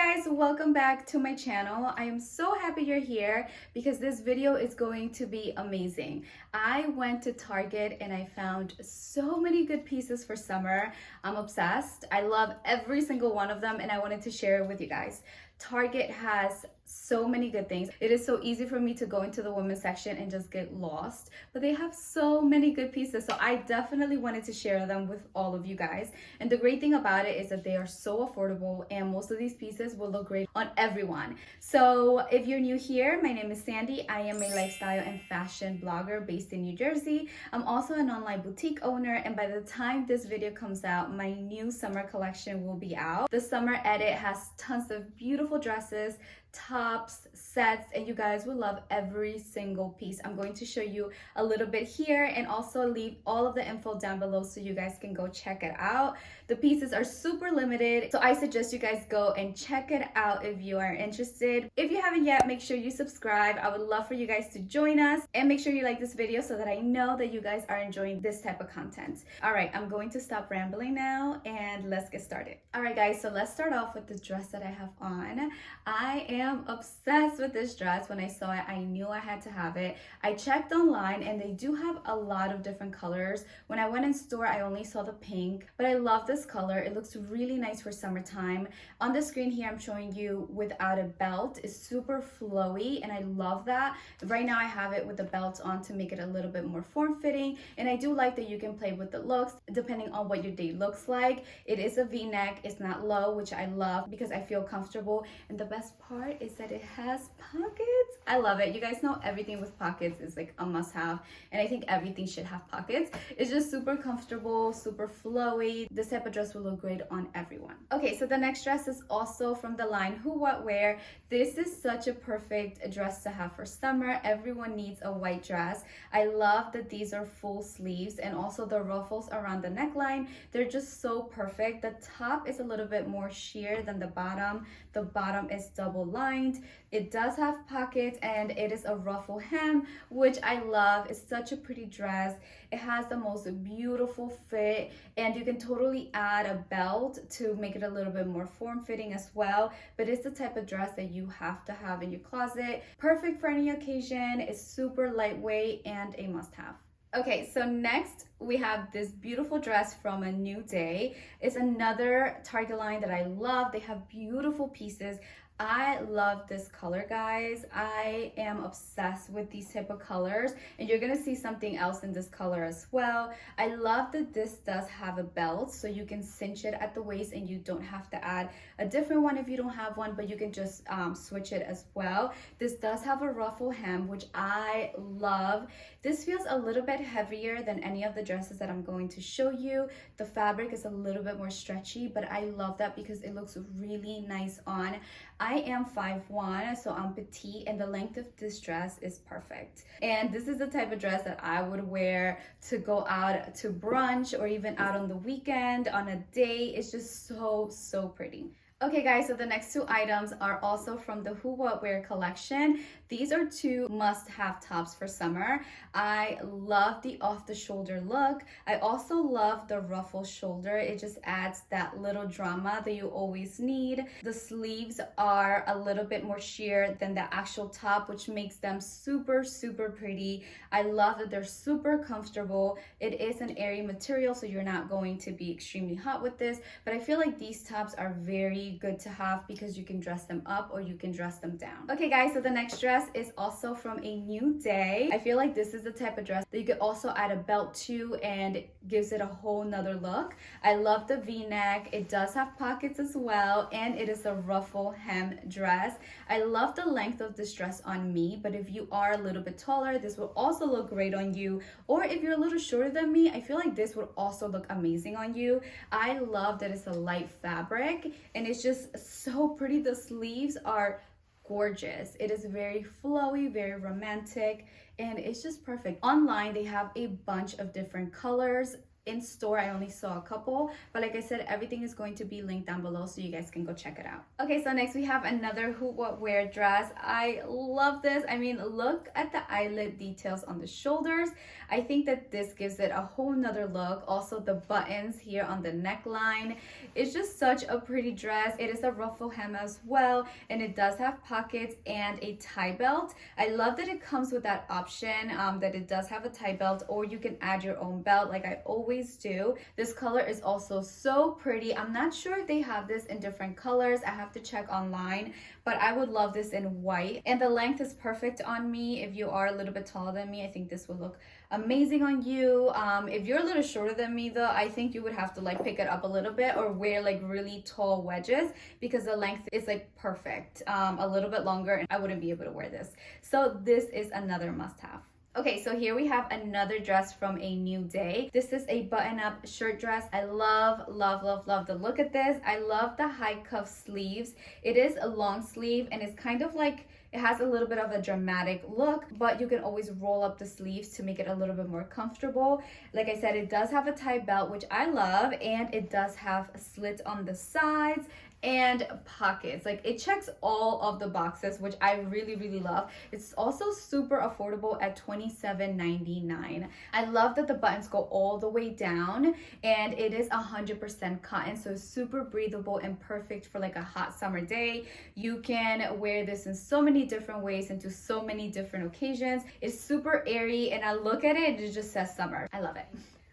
Guys, welcome back to my channel. I am so happy you're here because this video is going to be amazing. I went to Target and I found so many good pieces for summer. I'm obsessed. I love every single one of them and I wanted to share it with you guys. Target has so many good things. It is so easy for me to go into the women's section and just get lost, but they have so many good pieces. So I definitely wanted to share them with all of you guys. And the great thing about it is that they are so affordable and most of these pieces will look great on everyone. So if you're new here, my name is Sandy. I am a lifestyle and fashion blogger based in New Jersey. I'm also an online boutique owner, and by the time this video comes out, my new summer collection will be out. The summer edit has tons of beautiful dresses, tops, sets, and you guys will love every single piece. I'm going to show you a little bit here and also leave all of the info down below so you guys can go check it out. The pieces are super limited, so I suggest you guys go and check it out if you are interested. If you haven't yet, make sure you subscribe. I would love for you guys to join us, and make sure you like this video so that I know that you guys are enjoying this type of content. All right, I'm going to stop rambling now and let's get started. All right guys, so let's start off with the dress that I have on. I am obsessed with this dress. When I saw it, I knew I had to have it. I checked online and they do have a lot of different colors. When I went in store, I only saw the pink, but I love this color. It looks really nice for summertime. On the screen here, I'm showing you without a belt. It's super flowy and I love that. Right now I have it with the belt on to make it a little bit more form-fitting, and I do like that you can play with the looks depending on what your day looks like. It is a v-neck. It's not low, which I love because I feel comfortable, and the best part is that it has pockets. I love it. You guys know everything with pockets is like a must-have, and I think everything should have pockets. It's just super comfortable, super flowy. This type of dress will look great on everyone. Okay, so the next dress is also from the line Who What Wear. This is such a perfect dress to have for summer. Everyone needs a white dress. I love that these are full sleeves and also the ruffles around the neckline. They're just so perfect. The top is a little bit more sheer than the bottom. The bottom is double lined. It does have pockets and it is a ruffle hem, which I love. It's such a pretty dress. It has the most beautiful fit, and you can totally add a belt to make it a little bit more form-fitting as well, but it's the type of dress that you have to have in your closet. Perfect for any occasion. It's super lightweight and a must-have. Okay, so next we have this beautiful dress from A New Day. It's another Target line that I love. They have beautiful pieces. I love this color, guys. I am obsessed with these type of colors, and you're gonna see something else in this color as well. I love that this does have a belt, so you can cinch it at the waist and you don't have to add a different one if you don't have one, but you can just switch it as well. This does have a ruffle hem, which I love. This feels a little bit heavier than any of the dresses that I'm going to show you. The fabric is a little bit more stretchy, but I love that because it looks really nice on. I am 5'1", so I'm petite, and the length of this dress is perfect. And this is the type of dress that I would wear to go out to brunch or even out on the weekend, on a date. It's just so pretty. Okay guys, so the next two items are also from the Who What Wear collection. These are two must-have tops for summer. I love the off-the-shoulder look. I also love the ruffle shoulder. It just adds that little drama that you always need. The sleeves are a little bit more sheer than the actual top, which makes them super pretty. I love that they're super comfortable. It is an airy material, so you're not going to be extremely hot with this, but I feel like these tops are very good to have because you can dress them up or you can dress them down. Okay guys, so the next dress is also from A New Day. I feel like this is the type of dress that you could also add a belt to and it gives it a whole nother look. I love the v-neck. It does have pockets as well, and it is a ruffle hem dress. I love the length of this dress on me, but if you are a little bit taller, this will also look great on you. Or if you're a little shorter than me, I feel like this would also look amazing on you. I love that it's a light fabric and it's just so pretty. The sleeves are gorgeous. It is very flowy, very romantic, and it's just perfect. Online, they have a bunch of different colors. in store I only saw a couple, but like I said, everything is going to be linked down below so you guys can go check it out. Okay, so next we have another Who What Wear dress. I love this. I mean, look at the eyelet details on the shoulders. I think that this gives it a whole nother look. Also the buttons here on the neckline. It's just such a pretty dress. It is a ruffle hem as well, and it does have pockets and a tie belt. I love that it comes with that option, that it does have a tie belt, or you can add your own belt like I always do. This color is also so pretty. I'm not sure if they have this in different colors. I have to check online, but I would love this in white. And the length is perfect on me. If you are a little bit taller than me, I think this would look amazing on you. If you're a little shorter than me though, I think you would have to like pick it up a little bit or wear like really tall wedges, because the length is like perfect. A little bit longer and I wouldn't be able to wear this. So this is another must-have. Okay, so here we have another dress from A New Day. This is a button-up shirt dress. I love, love, love, love the look at this. I love the high cuff sleeves. It is a long sleeve and it's kind of like, it has a little bit of a dramatic look, but you can always roll up the sleeves to make it a little bit more comfortable. Like I said, it does have a tie belt, which I love, and it does have a slit on the sides and pockets. Like, it checks all of the boxes, which I really, really love. It's also super affordable at $27.99. I love that the buttons go all the way down, and it is 100% cotton, so it's super breathable and perfect for like a hot summer day. You can wear this in so many different ways and to so many different occasions. It's super airy, and I look at it, it just says summer. I love it.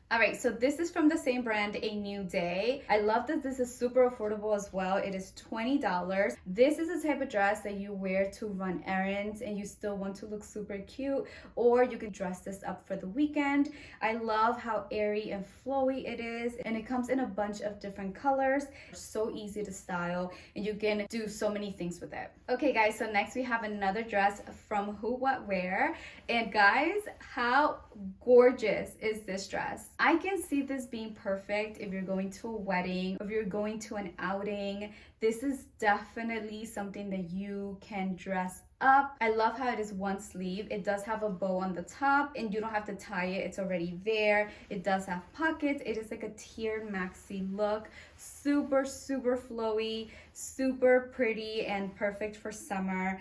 All right, so this is from the same brand, A New Day. I love that this is super affordable as well. It is $20. This is the type of dress that you wear to run errands and you still want to look super cute, or you could dress this up for the weekend. I love how airy and flowy it is, and it comes in a bunch of different colors. So easy to style, and you can do so many things with it. Okay guys, so next we have another dress from Who What Wear. And guys, how gorgeous is this dress? I can see this being perfect if you're going to a wedding, if you're going to an outing. This is definitely something that you can dress up. I love how it is one sleeve. It does have a bow on the top and you don't have to tie it. It's already there. It does have pockets. It is like a tiered maxi look. Super, super flowy, super pretty, and perfect for summer.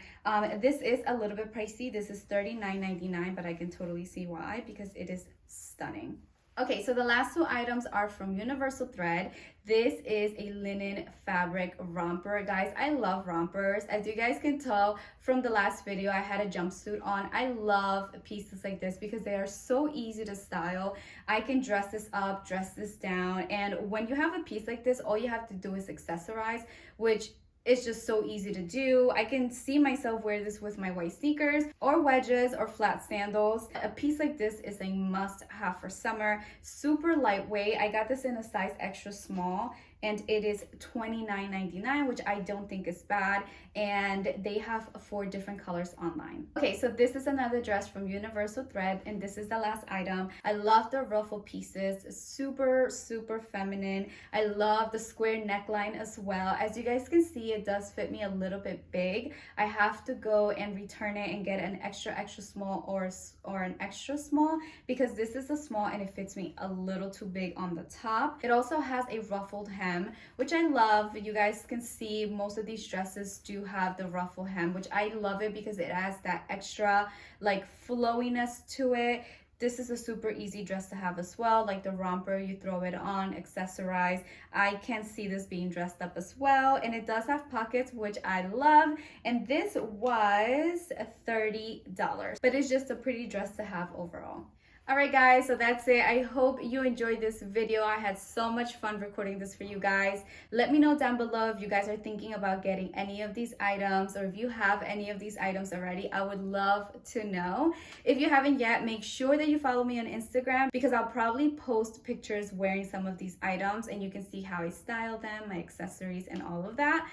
This is a little bit pricey. This is $39.99, but I can totally see why, because it is stunning. Okay, so the last two items are from Universal Thread. This is a linen fabric romper. Guys, I love rompers. As you guys can tell from the last video, I had a jumpsuit on. I love pieces like this because they are so easy to style. I can dress this up, dress this down, and when you have a piece like this, all you have to do is accessorize, which it's just so easy to do. I can see myself wear this with my white sneakers or wedges or flat sandals. A piece like this is a must have for summer. Super lightweight. I got this in a size extra small and it is $29.99, which I don't think is bad. And they have 4 different colors online. Okay, so this is another dress from Universal Thread, and this is the last item. I love the ruffle pieces. Super, super feminine. I love the square neckline as well. As you guys can see, it does fit me a little bit big. I have to go and return it and get an extra small or an extra small, because this is a small and it fits me a little too big on the top. It also has a ruffled hem, which I love. You guys can see most of these dresses do have the ruffle hem, which I love it because it adds that extra like flowiness to it. This is a super easy dress to have as well. Like the romper, you throw it on, accessorize. I can see this being dressed up as well. And it does have pockets, which I love. And this was $30, but it's just a pretty dress to have overall. Alright guys, so that's it. I hope you enjoyed this video. I had so much fun recording this for you guys. Let me know down below if you guys are thinking about getting any of these items, or if you have any of these items already. I would love to know. If you haven't yet, make sure that you follow me on Instagram, because I'll probably post pictures wearing some of these items and you can see how I style them, my accessories, and all of that.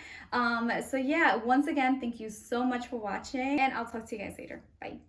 So yeah, once again, thank you so much for watching, and I'll talk to you guys later. Bye.